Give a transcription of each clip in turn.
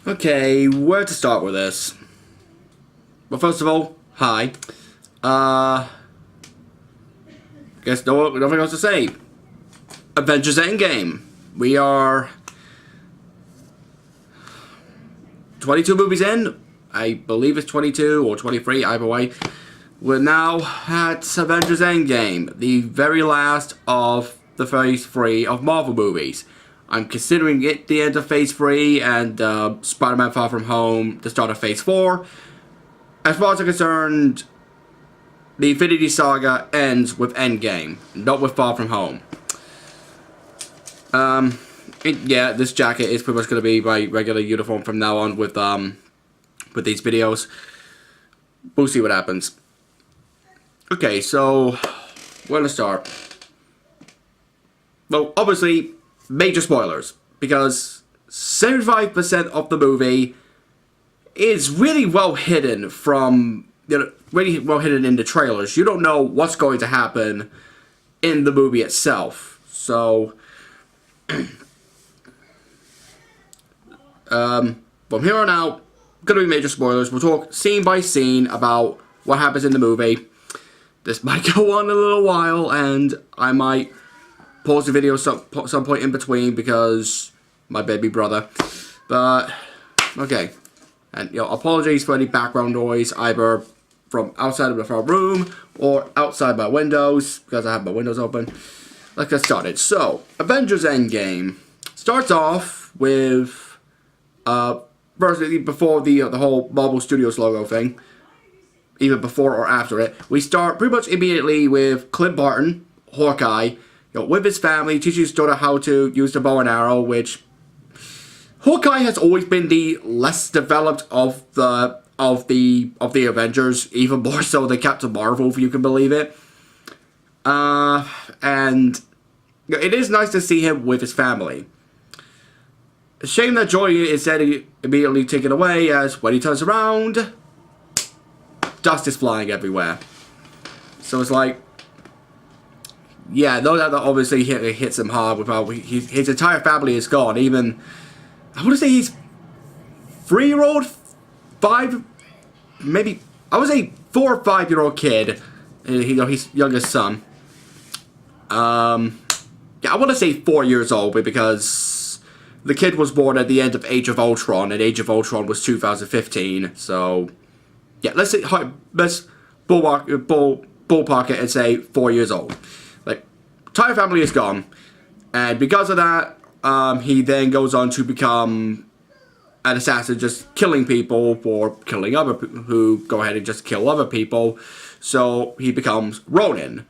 Okay, where to start with this? Well, first of all, hi. Guess nothing else to say. Avengers Endgame. We are 22 movies in. I believe it's 22 or 23, either way. We're now at Avengers Endgame, the very last of the Phase 3 of Marvel movies. I'm considering it the end of Phase 3 and Spider-Man Far From Home the start of Phase 4. As far as I'm concerned, the Infinity Saga ends with Endgame, not with Far From Home. Yeah, this jacket is pretty much going to be my regular uniform from now on with these videos. We'll see what happens. Okay, so where to start? Well, obviously, major spoilers, because 75% of the movie is really well hidden from, really well hidden in the trailers. You don't know what's going to happen in the movie itself. So, from here on out, gonna be major spoilers. We'll talk scene by scene about what happens in the movie. This might go on a little while, and I might pause the video some point in between because my baby brother. But okay, and apologies for any background noise, either from outside of the front room or outside my windows because I have my windows open. Let's get started. So, Avengers Endgame starts off with first, before the whole Marvel Studios logo thing, even before or after it, we start pretty much immediately with Clint Barton, Hawkeye, with his family, teaching his daughter how to use the bow and arrow, which Hawkeye has always been the less developed of the Avengers, even more so than Captain Marvel, if you can believe it. And it is nice to see him with his family. A shame that joy is then immediately taken away, as when he turns around, dust is flying everywhere. So it's like, yeah, though that obviously hits him hard with how his entire family is gone. Even, I want to say he's 3-year-old, 5, maybe, I would say 4 or 5-year-old kid, his youngest son. Yeah, I want to say 4 years old because the kid was born at the end of Age of Ultron, and Age of Ultron was 2015, so yeah, let's ballpark it and say 4 years old. Like, entire family is gone, and because of that, he then goes on to become an assassin, just killing people for killing other people who go ahead and just kill other people. So he becomes Ronin.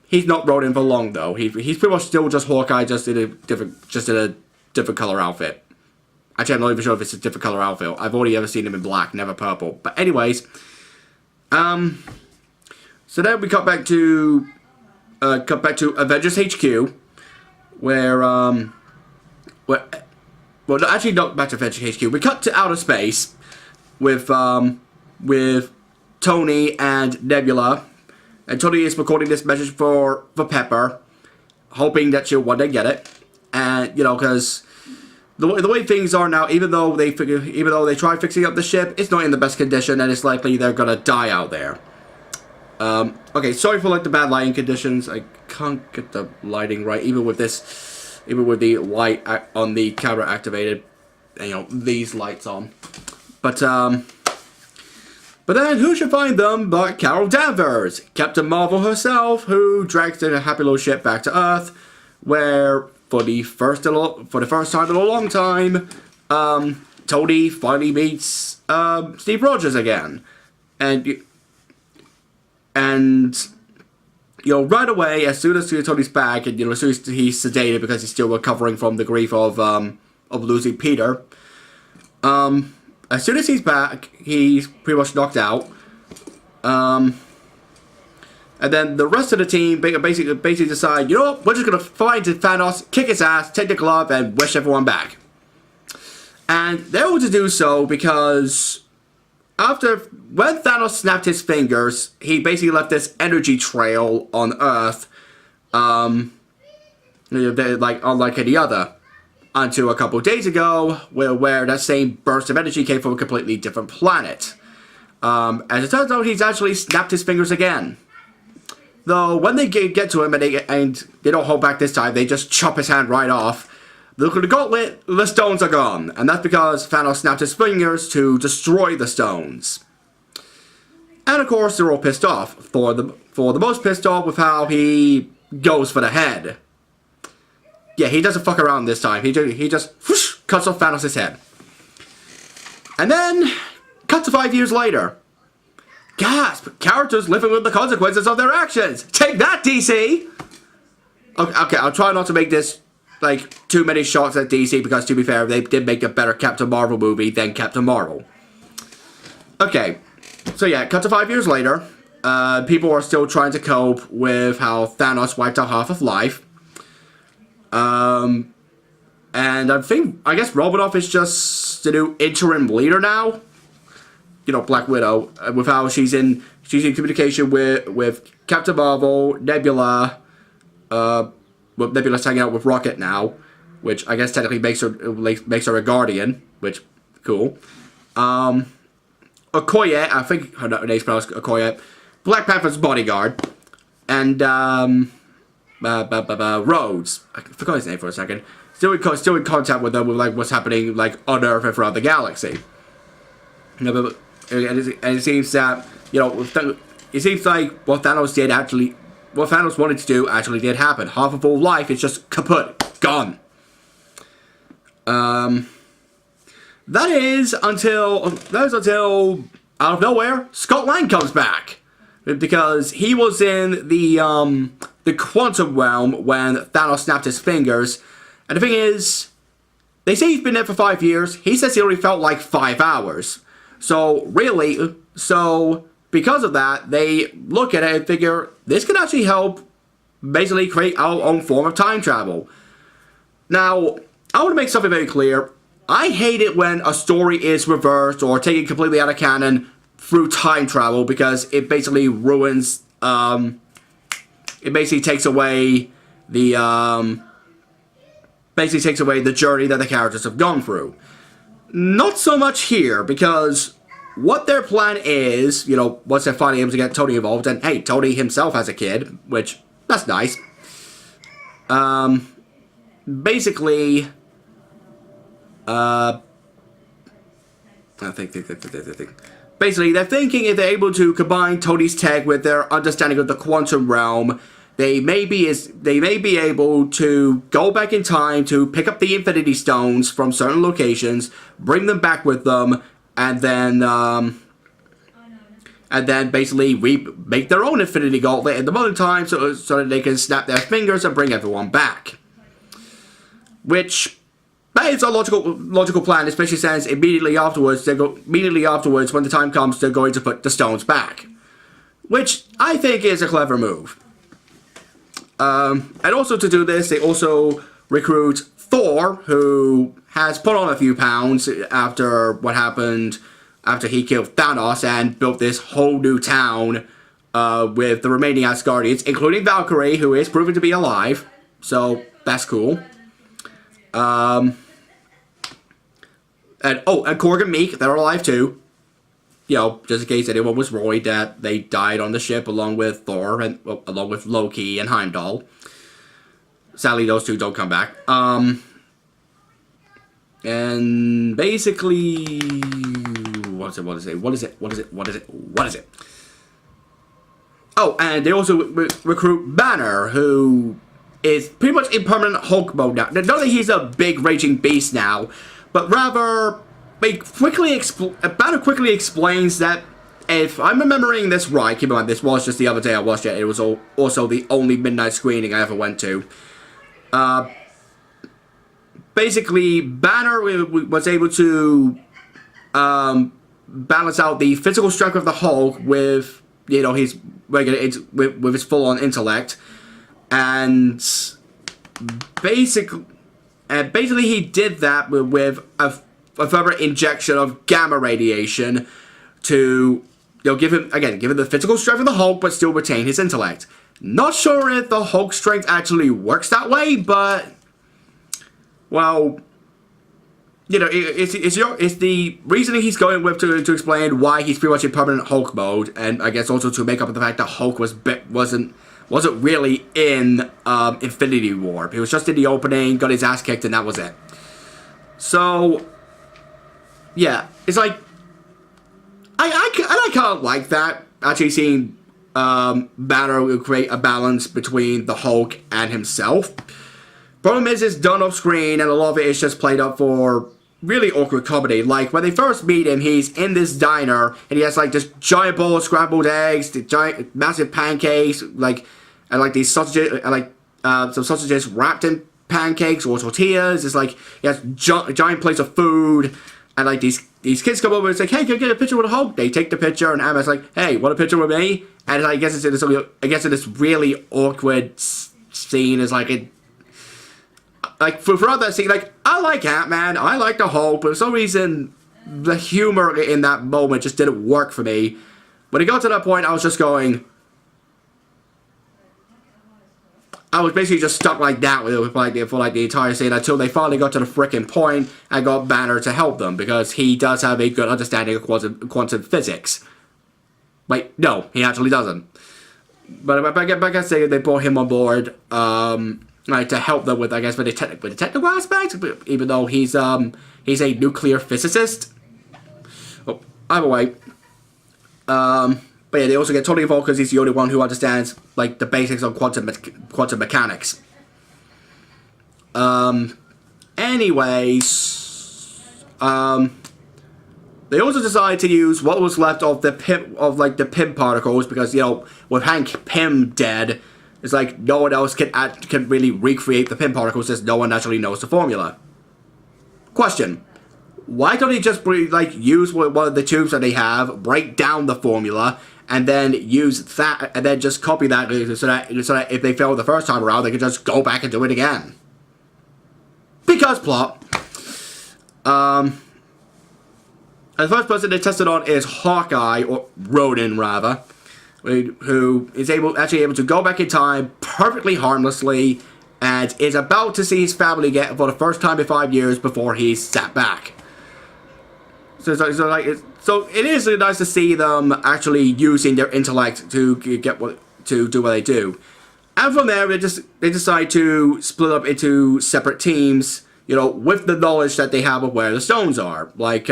He's not Ronin for long though. He's pretty much still just Hawkeye, just in a different color outfit. Actually, I'm not even sure if it's a different color outfit. I've only ever seen him in black, never purple. But anyways, so then we cut back to Avengers HQ, where well, actually not back to Avengers HQ. We cut to outer space with Tony and Nebula, and Tony is recording this message for Pepper, hoping that she'll one day get it, and because the way things are now, even though they try fixing up the ship, it's not in the best condition, and it's likely they're gonna die out there. Okay, sorry for the bad lighting conditions. I can't get the lighting right, even with the light on the camera activated, and, these lights on. But then who should find them but Carol Danvers, Captain Marvel herself, who drags their happy little ship back to Earth, where for the first time in a long time, Tony finally meets Steve Rogers again, and right away, as soon as Tony's back, and as soon as he's sedated because he's still recovering from the grief of losing Peter, as soon as he's back, he's pretty much knocked out. And then the rest of the team basically decide, what, we're just gonna find Thanos, kick his ass, take the glove, and wish everyone back. And they're able to do so because when Thanos snapped his fingers, he basically left this energy trail on Earth, like unlike any other. until a couple days ago, where that same burst of energy came from a completely different planet. As it turns out, he's actually snapped his fingers again. Though, when they get to him and they don't hold back this time, they just chop his hand right off. Look at the gauntlet, the stones are gone. And that's because Thanos snapped his fingers to destroy the stones. And of course, they're all pissed off. For the most pissed off with how he goes for the head. Yeah, he doesn't fuck around this time. He just whoosh, cuts off Thanos' head. And then, cut to 5 years later. Gasp! Characters living with the consequences of their actions! Take that, DC! Okay, I'll try not to make this, like, too many shots at DC, because to be fair, they did make a better Captain Marvel movie than Captain Marvel. Okay, so yeah, cut to 5 years later. People are still trying to cope with how Thanos wiped out half of life. And I guess Romanoff is just the new interim leader now. You know, Black Widow, with how she's in communication with Captain Marvel, Nebula. Well, Nebula's hanging out with Rocket now, which I guess technically makes her a Guardian, which cool. Okoye, I think her name's pronounced Okoye, Black Panther's bodyguard, and Rhodes. I forgot his name for a second. Still in contact with them with like what's happening like on Earth and throughout the galaxy. And it seems that, you know, it seems like what Thanos wanted to do actually did happen. Half of all life is just kaput, gone. That is until out of nowhere, Scott Lang comes back, because he was in the quantum realm when Thanos snapped his fingers. And the thing is, they say he's been there for 5 years. He says he only felt like 5 hours. So, really, because of that, they look at it and figure, this could actually help basically create our own form of time travel. Now, I want to make something very clear. I hate it when a story is reversed or taken completely out of canon through time travel, because it basically ruins, it basically takes away the journey that the characters have gone through. Not so much here, because what their plan is, you know, once they're finally able to get Tony involved, and hey, Tony himself has a kid, which, that's nice. Basically, basically, they're thinking if they're able to combine Tony's tech with their understanding of the quantum realm, they may be able to go back in time to pick up the Infinity Stones from certain locations, bring them back with them, and then basically make their own Infinity Gauntlet in the modern time, so that they can snap their fingers and bring everyone back. Which, that is a logical plan, especially since immediately afterwards, when the time comes, they're going to put the stones back, which I think is a clever move. And also to do this, they also recruit Thor, who has put on a few pounds after what happened after he killed Thanos and built this whole new town with the remaining Asgardians, including Valkyrie, who is proven to be alive. So that's cool. And Korg and Meek, they're alive too. You know, just in case anyone was worried that they died on the ship along with Thor and along with Loki and Heimdall. Sadly, those two don't come back. And basically, what is it? Oh, and they also recruit Banner, who is pretty much in permanent Hulk mode now. Not that he's a big raging beast now, but rather, Banner quickly explains that, if I'm remembering this right, keep in mind this was just the other day I watched it, it was also the only midnight screening I ever went to. Basically, Banner was able to balance out the physical strength of the Hulk with, you know, his with his full-on intellect, and basically he did that with a further injection of gamma radiation to, you know, give him the physical strength of the Hulk, but still retain his intellect. Not sure if the Hulk strength actually works that way, but well, you know, it's the reasoning he's going with to explain why he's pretty much in permanent Hulk mode, and I guess also to make up for the fact that Hulk wasn't really in Infinity War. He was just in the opening, got his ass kicked, and that was it. So, yeah, it's like I kind of like that, actually seeing Banner create a balance between the Hulk and himself. Problem is, it's done off screen, and a lot of it is just played up for really awkward comedy. Like, when they first meet him, he's in this diner, and he has, like, this giant bowl of scrambled eggs, the giant, massive pancakes, like, and, like, these sausages, and, like, some sausages wrapped in pancakes or tortillas. It's like, he has giant plates of food, and, like, these kids come over and say, hey, can I get a picture with a Hulk? They take the picture, and Ant-Man's like, hey, want a picture with me? And I guess it's in this really awkward scene. It's like, throughout that scene, like, I like Ant-Man, I like the Hulk, but for some reason, the humor in that moment just didn't work for me. When it got to that point, I was just going... I was basically just stuck like that for the entire scene until they finally got to the frickin' point and got Banner to help them, because he does have a good understanding of quantum physics. Wait, no, he actually doesn't. But I guess they brought him on board, like, to help them with, I guess, with the technical aspects, even though he's a nuclear physicist. Oh, either way. But yeah, they also get totally involved because he's the only one who understands, like, the basics of quantum mechanics. Anyways, they also decided to use what was left of the Pym particles, because, you know, with Hank Pym dead, it's like no one else can really recreate the Pym particles, since no one actually knows the formula. Question: why don't they just use one of the tubes that they have, break down the formula, and then use that, and then just copy that, so that if they fail the first time around, they can just go back and do it again? Because plot. And the first person they tested on is Hawkeye, or Ronin rather, who is actually able to go back in time perfectly harmlessly, and is about to see his family again for the first time in 5 years before he's sat back. So it is really nice to see them actually using their intellect to do what they do. And from there, they decide to split up into separate teams, you know, with the knowledge that they have of where the stones are. Like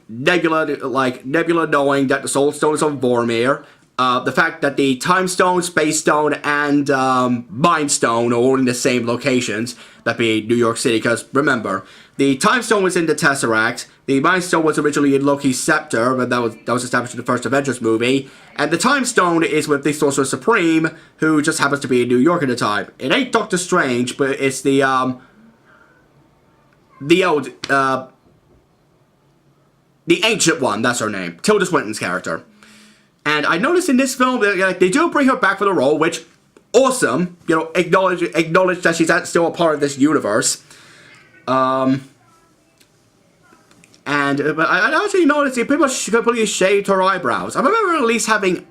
Nebula knowing that the Soul Stone is on Vormir. The fact that the Time Stone, Space Stone, and Mind Stone are all in the same locations, that being New York City, because remember, the Time Stone was in the Tesseract, the Mind Stone was originally in Loki's Scepter, but that was established in the first Avengers movie, and the Time Stone is with the Sorcerer Supreme, who just happens to be in New York at the time. It ain't Doctor Strange, but it's the Ancient One, that's her name, Tilda Swinton's character. And I noticed in this film that they do bring her back for the role, which, awesome. You know, acknowledge that she's still a part of this universe. But I actually noticed they pretty much completely shaved her eyebrows. I remember having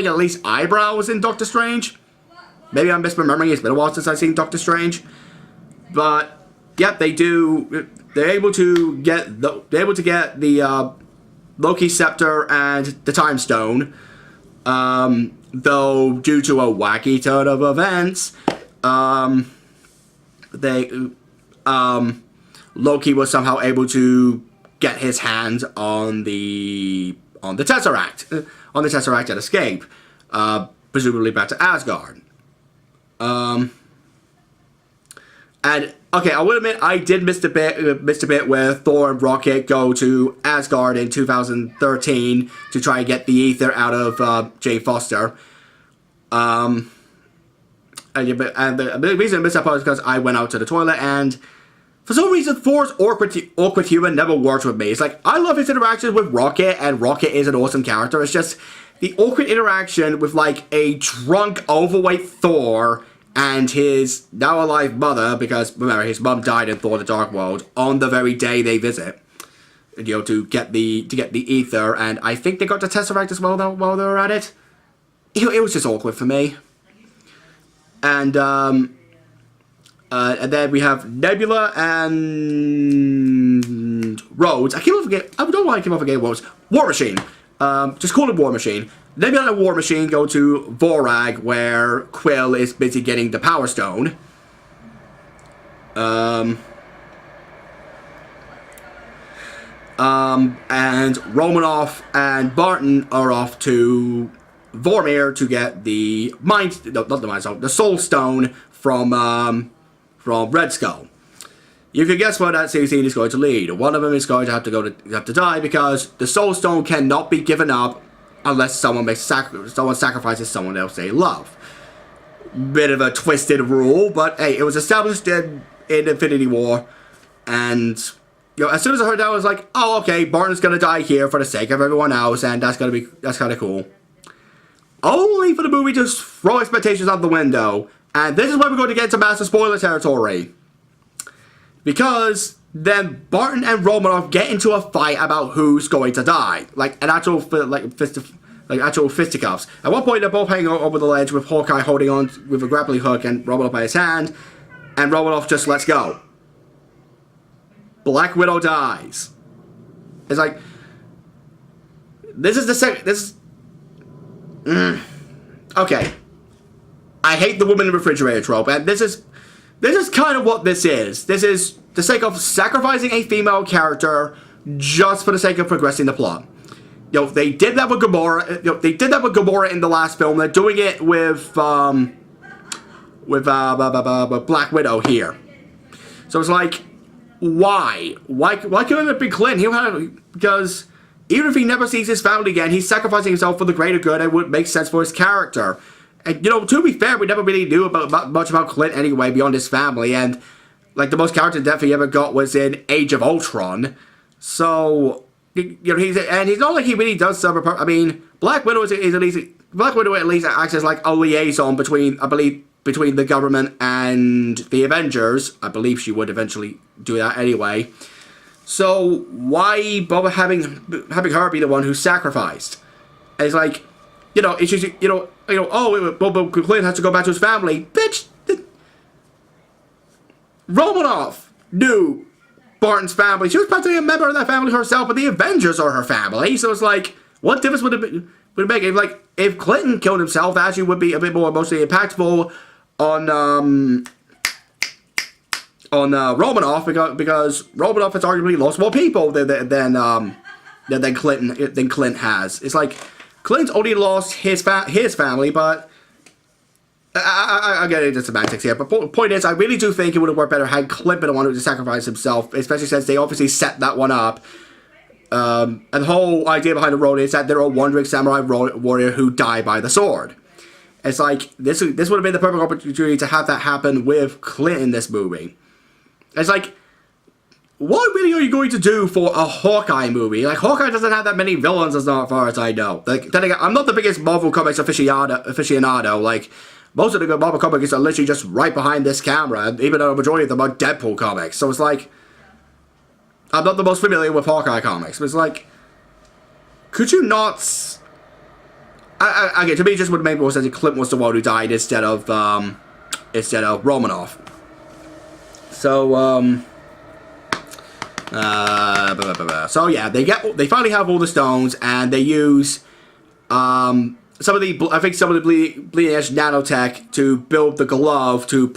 at least eyebrows in Doctor Strange. Maybe I'm misremembering. It's been a while since I've seen Doctor Strange. But yep, they do. They're able to get the Loki Scepter and the Time Stone, though due to a wacky turn of events, Loki was somehow able to get his hands on the Tesseract, and escape, presumably back to Asgard. And okay, I will admit I did miss the bit where Thor and Rocket go to Asgard in 2013 to try and get the ether out of Jane Foster. And the reason I missed that part is because I went out to the toilet, and for some reason Thor's awkward humor never works with me. It's like, I love his interactions with Rocket, and Rocket is an awesome character. It's just the awkward interaction with like a drunk, overweight Thor and his now alive mother, because remember his mum died in Thor: The Dark World on the very day they visit, you know, to get the ether, and I think they got the Tesseract as well while they were at it. It was just awkward for me. And And then we have Nebula and Rhodes. I don't know why I came off again. Rhodes. War Machine. Just call it War Machine. Nebula and War Machine go to Vorag, where Quill is busy getting the Power Stone. And Romanoff and Barton are off to Vormir to get the the Soul Stone from Red Skull. You can guess where that scene is going to lead. One of them is going to have to die because the Soul Stone cannot be given up unless someone sacrifices someone else they love. Bit of a twisted rule, but hey, it was established in Infinity War, and as soon as I heard that, I was like, oh, okay, Barton's gonna die here for the sake of everyone else, and that's kind of cool. Only for the movie to throw expectations out the window, and this is where we're going to get into massive spoiler territory. Because then Barton and Romanoff get into a fight about who's going to die, like an actual fisticuffs. At one point, they're both hanging over the ledge with Hawkeye holding on with a grappling hook and Romanoff by his hand, and Romanoff just lets go. Black Widow dies. It's like, this is the second. Okay. I hate the woman in the refrigerator trope, and this is kind of what this is. This is the sake of sacrificing a female character just for the sake of progressing the plot. They did that with Gamora. They did that with Gamora in the last film. They're doing it with Black Widow here. So it's like, why? Why couldn't it be Clint? Because even if he never sees his family again, he's sacrificing himself for the greater good and would make sense for his character. And, to be fair, we never really knew much about Clint anyway, beyond his family, and, like, the most character depth he ever got was in Age of Ultron. So, he's not like he really does suffer. I mean, Black Widow at least acts as, like, a liaison between the government and the Avengers. I believe she would eventually do that anyway. So, why bother having her be the one who's sacrificed? And it's like, it's just, but Clint has to go back to his family. Bitch! Romanoff knew Barton's family. She was practically a member of that family herself, but the Avengers are her family. So it's like, what difference would it make? If Clinton killed himself, that actually would be a bit more emotionally impactful on Romanoff, because Romanoff has arguably lost more people than Clint has. It's like, Clint's only lost his family, but I get into semantics here. But point is, I really do think it would have worked better had Clint been the one who sacrificed himself, especially since they obviously set that one up. And the whole idea behind the role is that they're a wandering samurai warrior who die by the sword. It's like, this would have been the perfect opportunity to have that happen with Clint in this movie. It's like, what really are you going to do for a Hawkeye movie? Like, Hawkeye doesn't have that many villains as far as I know. Like, then again, I'm not the biggest Marvel Comics aficionado. Like, most of the Marvel Comics are literally just right behind this camera, even though the majority of them are Deadpool comics. So it's like, I'm not the most familiar with Hawkeye comics, but it's like, could you not... Okay, to me, it just would make more sense if Clint was the one who died instead of Romanoff. So, so yeah, they finally have all the stones, and they use some of the bleeding edge nanotech to build the glove to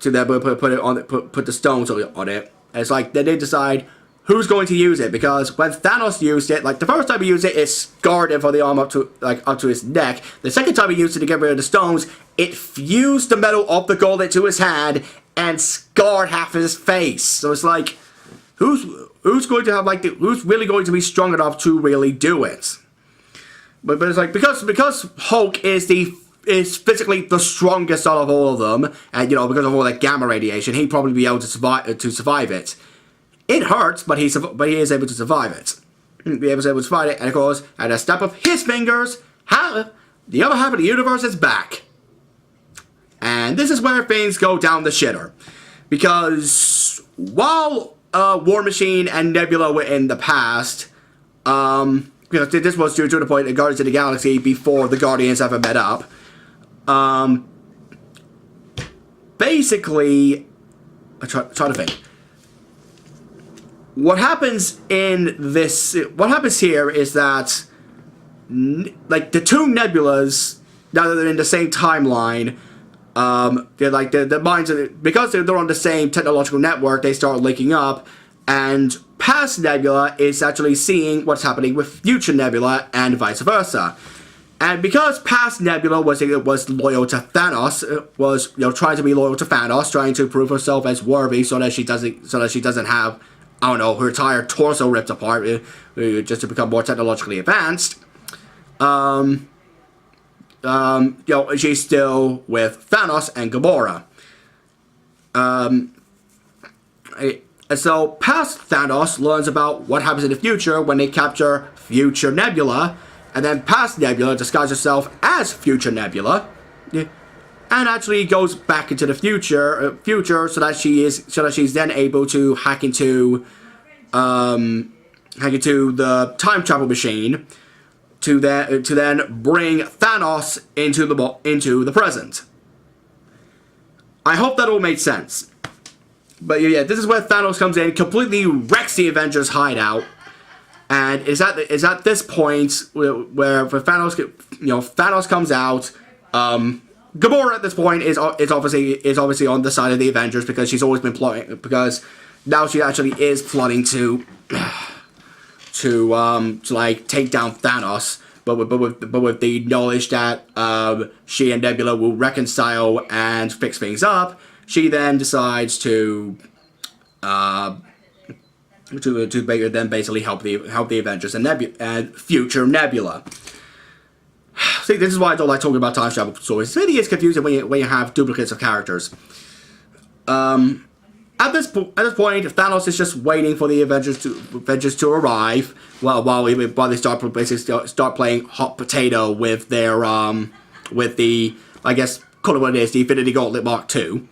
then put the stones on it. And it's like, then they decide who's going to use it, because when Thanos used it, like, the first time he used it, it scarred him from the arm up to his neck. The second time he used it to get rid of the stones, it fused the metal of the gauntlet to his hand and scarred half of his face. So it's like, who's going to have, like, who's really going to be strong enough to really do it? But it's like, because Hulk is physically the strongest out of all of them, and because of all that gamma radiation, he'd probably be able to survive it. It hurts, but he is able to survive it. He is able to survive it, and of course, at a snap of his fingers, the other half of the universe is back. And this is where things go down the shitter. Because while War Machine and Nebula were in the past, because this was to the point of Guardians of the Galaxy before the Guardians ever met up, basically, I try to think. What happens here is that, like, the two nebulas, now that they're in the same timeline, they're like the minds of because they're on the same technological network, they start linking up, and past Nebula is actually seeing what's happening with future Nebula and vice versa. And because past Nebula was loyal to Thanos, was trying to be loyal to Thanos, trying to prove herself as worthy, so that she doesn't have, I don't know, her entire torso ripped apart, just to become more technologically advanced. She's still with Thanos and Gamora. And so past Thanos learns about what happens in the future when they capture future Nebula, and then past Nebula disguises herself as future Nebula, and actually goes back into the future, so that she's then able to hack into the time travel machine to then bring Thanos into the present. I hope that all made sense. But yeah, this is where Thanos comes in, completely wrecks the Avengers hideout, and is at this point where Thanos comes out. Gamora at this point is obviously on the side of the Avengers, because she's always been plotting, because now she actually is plotting to like take down Thanos, but with the knowledge that she and Nebula will reconcile and fix things up. She then decides to basically help the Avengers and future Nebula. See, this is why I don't like talking about time travel stories. It really is confusing when you have duplicates of characters. At this point, Thanos is just waiting for the Avengers to arrive while they start playing hot potato with their with the, I guess, call it what it is, the Infinity Gauntlet Mark II.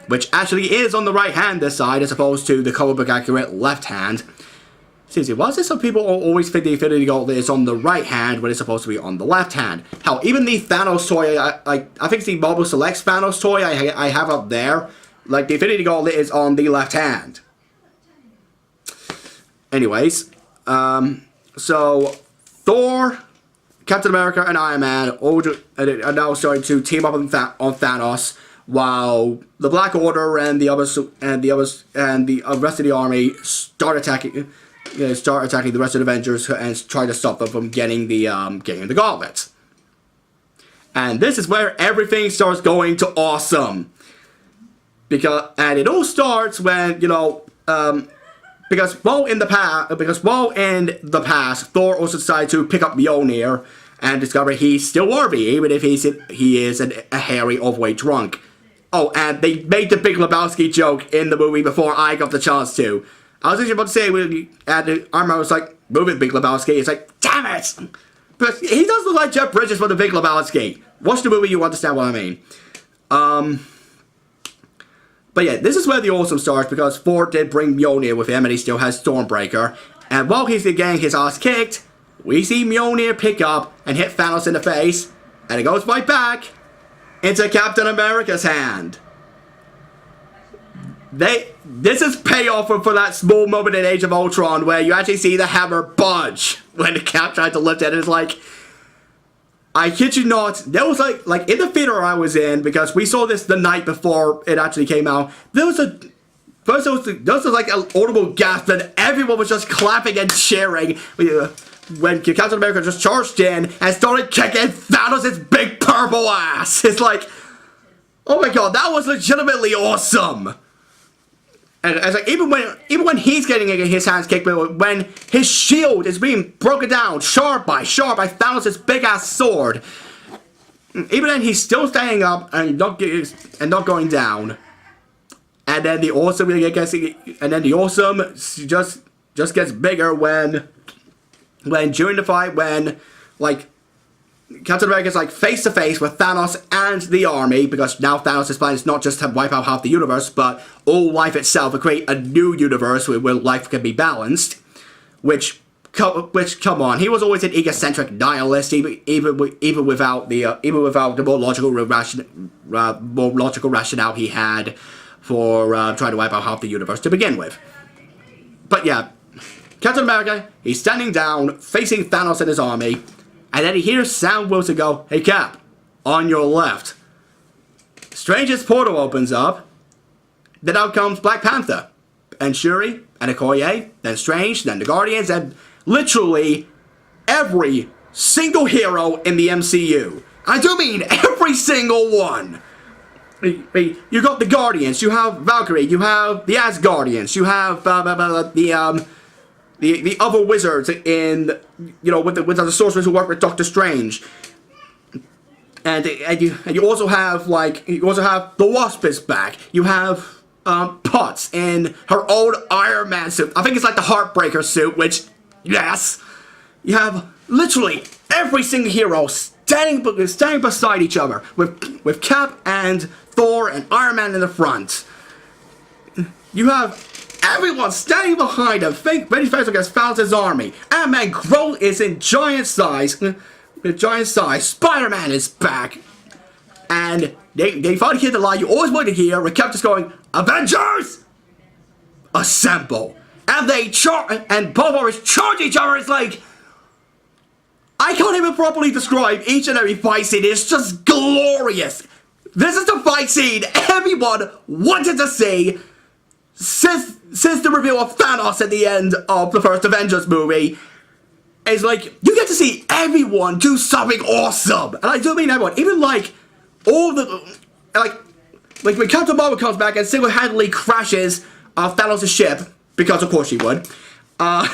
Which actually is on the right hand this side, as opposed to the comic book accurate left hand. Seriously, why is it some people always think the Infinity Gauntlet is on the right hand when it's supposed to be on the left hand? Hell, even the Thanos toy, I think it's the Marvel Selects Thanos toy I have up there. Like, the Infinity Gauntlet is on the left hand. Anyways, so Thor, Captain America, and Iron Man are now starting to team up on Thanos, while the Black Order and the rest of the army start attacking the rest of the Avengers and try to stop them from getting the gauntlet. And this is where everything starts going to awesome. And it all starts when because while in the past, Thor also decided to pick up Mjolnir and discover he's still worthy, even if he is a hairy, overweight drunk. Oh, and they made the Big Lebowski joke in the movie before I got the chance to. I was actually about to say, and Iron Man was like, move it, Big Lebowski. It's like, damn it! But he does look like Jeff Bridges for the Big Lebowski. Watch the movie, you understand what I mean. But yeah, this is where the awesome starts, because Thor did bring Mjolnir with him, and he still has Stormbreaker. And while he's getting his ass kicked, we see Mjolnir pick up and hit Thanos in the face, and it goes right back into Captain America's hand. This is payoff for that small moment in Age of Ultron where you actually see the hammer budge when the Cap tried to lift it. And it's like, I kid you not, there was like in the theater I was in, because we saw this the night before it actually came out, there was like an audible gasp, and everyone was just clapping and cheering when Captain America just charged in and started kicking Thanos' big purple ass. It's like, oh my god, that was legitimately awesome. And it's like, even when he's getting his hands kicked, when his shield is being broken down sharp by Thanos' big ass sword, even then he's still standing up and not going down. And then the awesome just gets bigger when during the fight, when like Captain America's like face to face with Thanos and the army, because now Thanos' plan is not just to wipe out half the universe, but all life itself, to create a new universe where life can be balanced, which come on, he was always an egocentric nihilist, even without the more logical rationale he had for trying to wipe out half the universe to begin with. But yeah, Captain America, he's standing down, facing Thanos and his army, and then he hears Sam Wilson go, "Hey Cap, on your left." Strange's portal opens up. Then out comes Black Panther, and Shuri, and Okoye, then Strange, then the Guardians, and literally every single hero in the MCU. I do mean every single one. You got the Guardians, you have Valkyrie, you have the Asgardians, you have the other wizards in, with the sorcerers who work with Doctor Strange. And you also have the Wasp is back. You have Potts in her old Iron Man suit. I think it's like the Heartbreaker suit, which, yes. You have literally every single hero standing beside each other with Cap and Thor and Iron Man in the front. You have everyone standing behind him, ready to face against Thanos' army. Ant-Man is in giant size. Spider-Man is back. And they finally hear the line you always wanted to hear, where Cap just going, "Avengers! Assemble!" And they and both of us charge each other. It's like, I can't even properly describe each and every fight scene. It's just glorious. This is the fight scene everyone wanted to see since the reveal of Thanos at the end of the first Avengers movie. It's like, you get to see everyone do something awesome. And I do mean everyone. Even all the, like when Captain Marvel comes back and single-handedly crashes Thanos' ship, because of course she would. All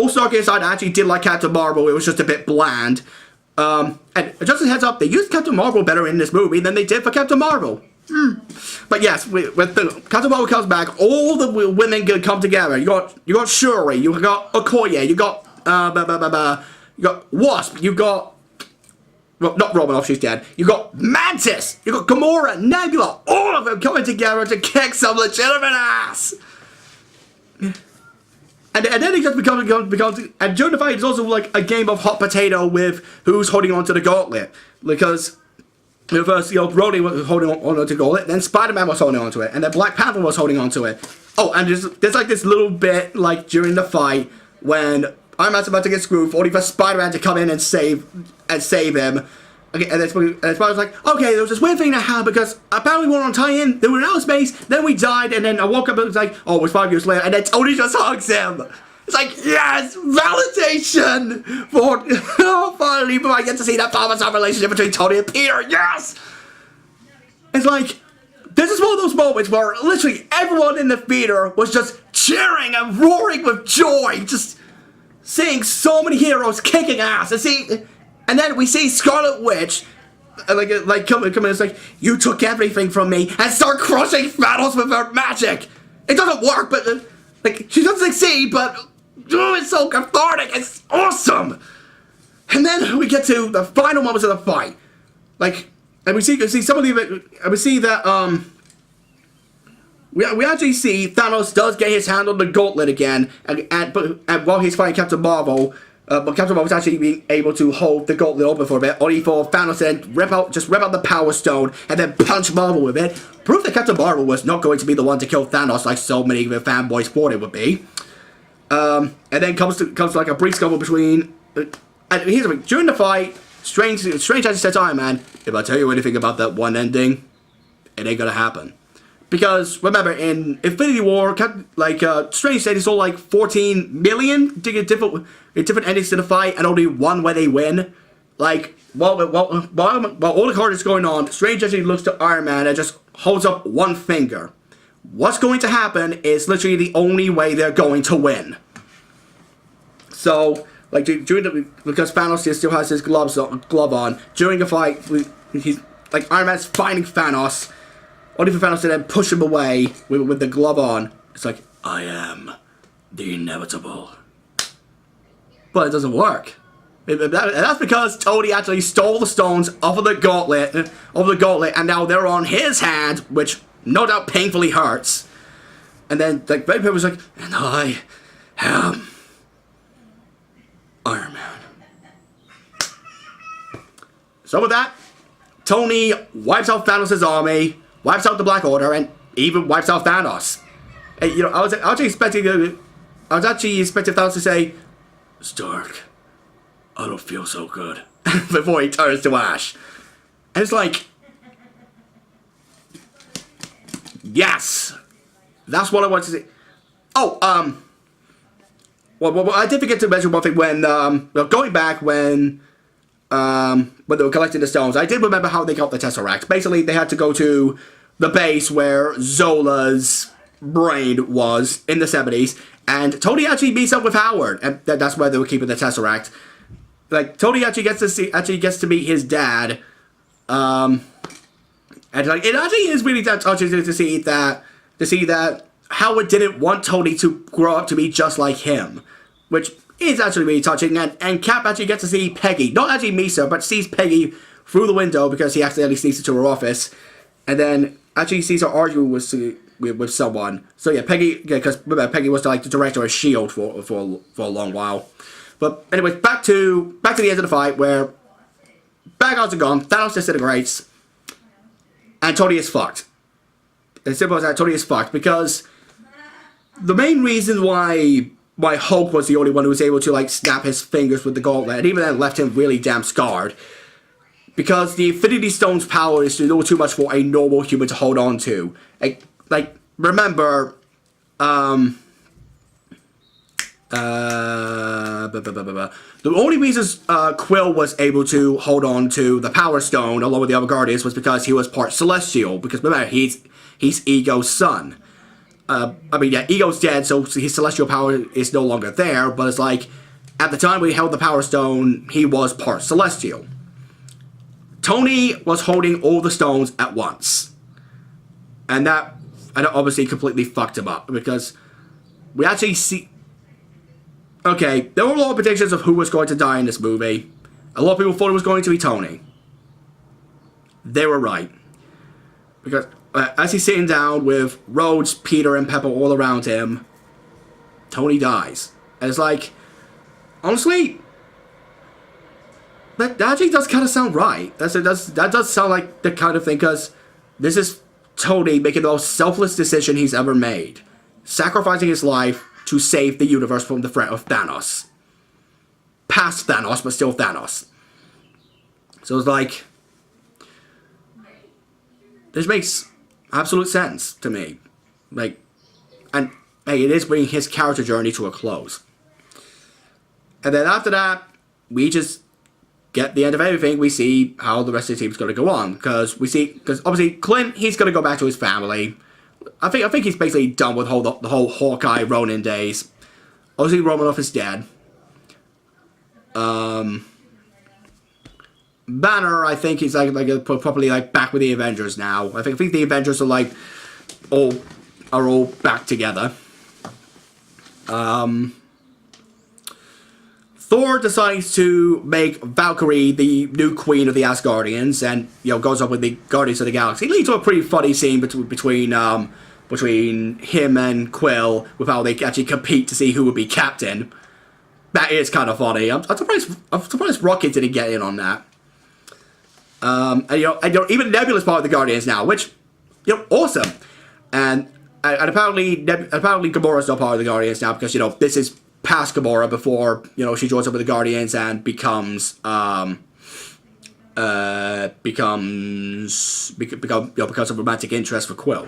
Stark aside, I actually did like Captain Marvel. It was just a bit bland. And just a heads up, they used Captain Marvel better in this movie than they did for Captain Marvel. But yes, with Captain Marvel comes back, all the women come together. You got Shuri, you got Okoye, you got Wasp, you got, well, not Romanoff, she's dead. You got Mantis, you got Gamora, Nebula, all of them coming together to kick some legitimate ass. And then it just becomes, and during the fight, it's also like a game of hot potato with who's holding on to the gauntlet. Because first, Rhodey was holding on to the gauntlet, then Spider-Man was holding on to it, and then Black Panther was holding on to it. Oh, and there's like this little bit, during the fight, when Iron Man's about to get screwed, only for Spider-Man to come in and save him. Okay, and then Spider-Man's like, okay, there was this weird thing that happened because apparently we were on tie-in, then we were in outer space, then we died, and then I woke up and it was like, oh, it was 5 years later, and then Tony just hugs him. It's like, yes, validation for, finally, I get to see that father-son relationship between Tony and Peter, yes! It's like, this is one of those moments where literally everyone in the theater was just cheering and roaring with joy, just seeing so many heroes kicking ass, and then we see Scarlet Witch, come in, it's like, you took everything from me, and start crushing Thanos with her magic! It doesn't work, but, she doesn't succeed, but, it's so cathartic, it's awesome! And then we get to the final moments of the fight. And we see some of the, and we see that, we actually see Thanos does get his hand on the gauntlet again, and while he's fighting Captain Marvel, but Captain Marvel was actually being able to hold the gauntlet open for a bit, only for Thanos to then rip out the Power Stone and then punch Marvel with it. Proof that Captain Marvel was not going to be the one to kill Thanos like so many of the fanboys thought it would be. And then comes like a brief scuffle between. And here's the thing: during the fight, Strange actually said to Iron Man, "If I tell you anything about that one ending, it ain't gonna happen." Because, remember, in Infinity War, Strange said he saw 14 million different endings to the fight, and only one where they win. While all the cards is going on, Strange actually looks to Iron Man and just holds up one finger. What's going to happen is literally the only way they're going to win. So, because Thanos still has his glove on, during the fight, Iron Man's fighting Thanos, only for Thanos to then push him away with the glove on. It's like, I am the inevitable. But it doesn't work. And that's because Tony actually stole the stones off of the gauntlet, and now they're on his hand, which no doubt painfully hurts. And then, Red Panther was like, and I am Iron Man. So with that, Tony wipes out Thanos' army, wipes out the Black Order, and even wipes out Thanos. And, you know, I was actually expecting Thanos to say, "Stark, I don't feel so good," before he turns to ash. And it's like, yes, that's what I want to see. Oh, well, I did forget to mention one thing when, going back when they were collecting the stones. I did remember how they got the Tesseract. Basically, they had to go to the base where Zola's brain was in the 70s, and Tony actually meets up with Howard, and that's where they were keeping the Tesseract. Like, Tony actually gets to meet his dad, and like, it actually is really touching to see that Howard didn't want Tony to grow up to be just like him, which is actually really touching, and Cap actually gets to see Peggy, not actually Misa, but sees Peggy through the window because he accidentally sneaks into her office, and then actually sees her arguing with someone. So yeah, Peggy, because Peggy was like the director of S.H.I.E.L.D. for a long while. But anyways, back to the end of the fight where bad guys are gone, Thanos disintegrates, and Tony is fucked. As simple as that, Tony is fucked because the main reason why Hulk was the only one who was able to like snap his fingers with the gauntlet, and even then left him really damn scarred, because the Infinity Stone's power is a little too much for a normal human to hold on to. Like remember, the only reasons Quill was able to hold on to the Power Stone along with the other Guardians was because he was part Celestial. Because remember, he's Ego's son. I mean, yeah, Ego's dead, so his celestial power is no longer there, but it's like, at the time we held the Power Stone, he was part celestial. Tony was holding all the stones at once. And that obviously completely fucked him up, because we actually see... Okay, there were a lot of predictions of who was going to die in this movie. A lot of people thought it was going to be Tony. They were right. Because... as he's sitting down with Rhodes, Peter, and Pepper all around him, Tony dies. And it's like, honestly, that actually does kind of sound right. That does sound like the kind of thing, because this is Tony making the most selfless decision he's ever made. Sacrificing his life to save the universe from the threat of Thanos. Past Thanos, but still Thanos. So it's like, this makes absolute sense to me. Like, and hey, it is bringing his character journey to a close. And then after that, we just get the end of everything. We see how the rest of the team's going to go on, because obviously Clint, he's going to go back to his family. I think he's basically done with the whole Hawkeye Ronin days. Obviously Romanoff is dead. Banner, I think he's like probably like back with the Avengers now. I think the Avengers are like all back together. Thor decides to make Valkyrie the new queen of the Asgardians, and goes up with the Guardians of the Galaxy. It leads to a pretty funny scene between him and Quill, with how they actually compete to see who would be captain. That is kind of funny. I'm surprised Rocket didn't get in on that. And even Nebula's part of the Guardians now, which, awesome. And apparently Gamora's not part of the Guardians now, because, this is past Gamora before, she joins up with the Guardians and becomes a romantic interest for Quill.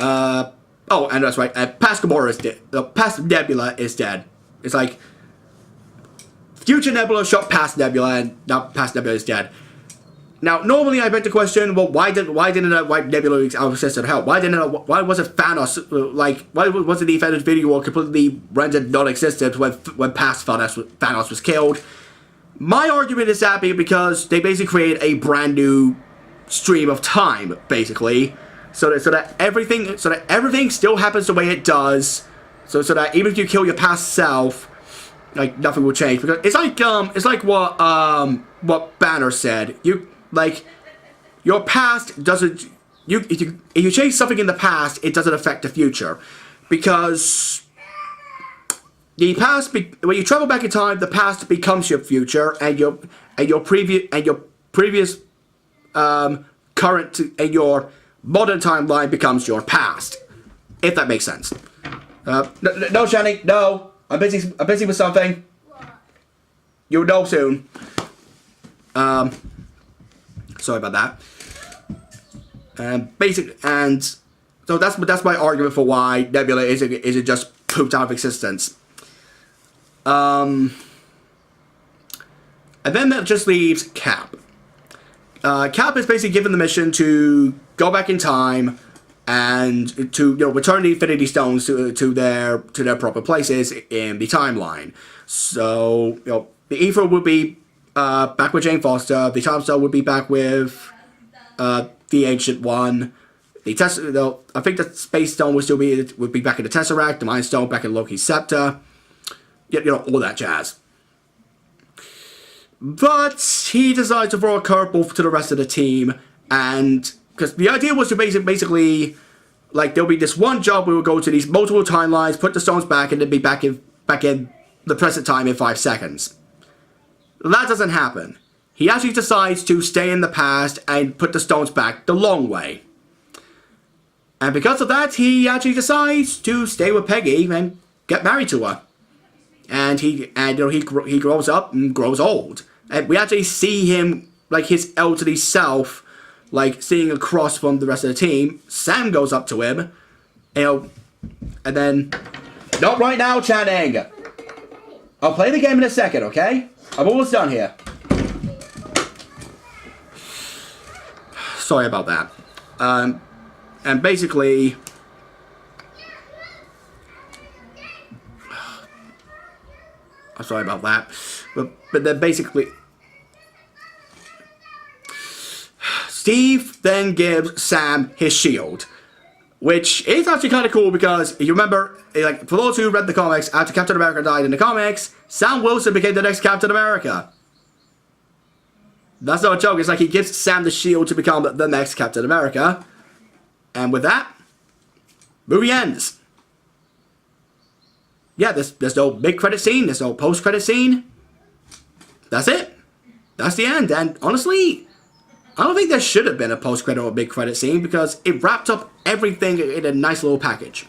Oh, and that's right, past Gamora is dead. Past Nebula is dead. It's like, future Nebula shot past Nebula, and now past Nebula is dead. Now, normally I bet the question, well, why didn't Nebula access to help? Why wasn't Thanos, why wasn't the Avengers video war completely rendered non-existent when past Thanos was killed? My argument is that because they basically created a brand new stream of time, basically, so that everything still happens the way it does, so that even if you kill your past self, like, nothing will change. Because it's like what Banner said. Your past doesn't... If you change something in the past, it doesn't affect the future. Because the past, when you travel back in time, the past becomes your future, and your previous current and your modern timeline becomes your past. If that makes sense. No, Shani, no. I'm busy. I'm busy with something. What? You'll know soon. Sorry about that. So that's my argument for why Nebula isn't just pooped out of existence. And then that just leaves Cap. Cap is basically given the mission to go back in time and to return the Infinity Stones to their proper places in the timeline. So the Ether would be back with Jane Foster. The Time Stone would be back with the Ancient One. I think the Space Stone would be back in the Tesseract. The Mind Stone back in Loki's Scepter. All that jazz. But he decides to throw a curveball to the rest of the team, and because the idea was to basically, like, there'll be this one job we will go to these multiple timelines, put the stones back, and then be back in the present time in 5 seconds. That doesn't happen. He actually decides to stay in the past and put the stones back the long way. And because of that, he actually decides to stay with Peggy and get married to her. And he grows up and grows old. And we actually see him, like, his elderly self, like, sitting across from the rest of the team. Sam goes up to him, and then, not right now, Channing. I'll play the game in a second, okay? I'm almost done here. Sorry about that. And basically, I'm sorry about that, but then basically, Steve then gives Sam his shield, which is actually kind of cool because you remember, like, for those who read the comics, after Captain America died in the comics, Sam Wilson became the next Captain America. That's not a joke. It's like he gives Sam the shield to become the next Captain America, and with that, movie ends. Yeah, there's no mid-credit scene, there's no post-credit scene. That's it. That's the end. And honestly, I don't think there should have been a post-credit or mid-credit scene because it wrapped up everything in a nice little package.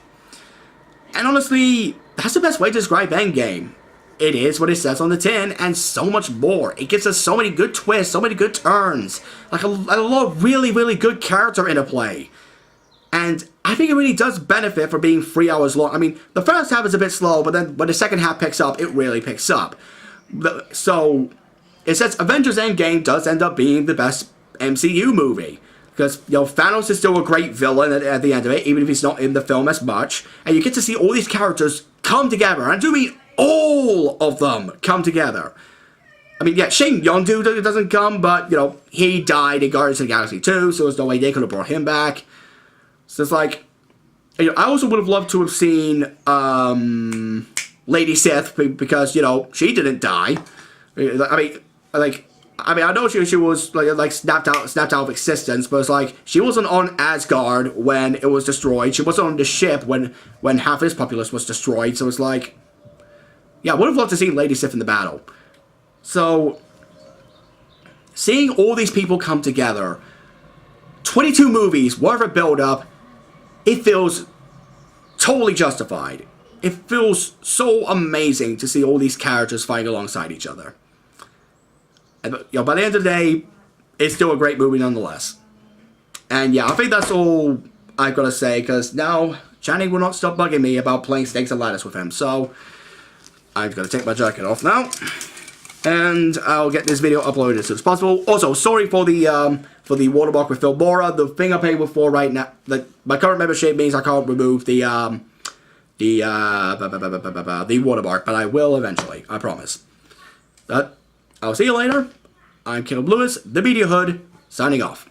And honestly, that's the best way to describe Endgame. It is what it says on the tin, and so much more. It gives us so many good twists, so many good turns. Like a lot of really, really good character interplay. And I think it really does benefit from being 3 hours long. I mean, the first half is a bit slow, but then when the second half picks up, it really picks up. So, it says Avengers Endgame does end up being the best MCU movie. Because, Thanos is still a great villain at the end of it, even if he's not in the film as much. And you get to see all these characters come together. And I do mean all of them come together. I mean, yeah, Shane Yondu doesn't come, but, he died in Guardians of the Galaxy 2, so there's no way they could have brought him back. So it's like, I also would have loved to have seen Lady Sith because she didn't die. I know she was like snapped out of existence, but it's like she wasn't on Asgard when it was destroyed. She wasn't on the ship when half his populace was destroyed. So it's like, yeah, I would have loved to see Lady Sith in the battle. So seeing all these people come together, 22 movies, whatever build up. It feels totally justified. It feels so amazing to see all these characters fighting alongside each other. And, by the end of the day, it's still a great movie nonetheless. And yeah, I think that's all I've got to say, because now Channing will not stop bugging me about playing Snakes and Ladders with him. So, I'm going to take my jacket off now. And I'll get this video uploaded as soon as possible. Also, sorry for the watermark with Filmora. The thing I'm paying for right now, my current membership means I can't remove the watermark, but I will eventually. I promise. But I'll see you later. I'm Caleb Lewis, the Media Hood, signing off.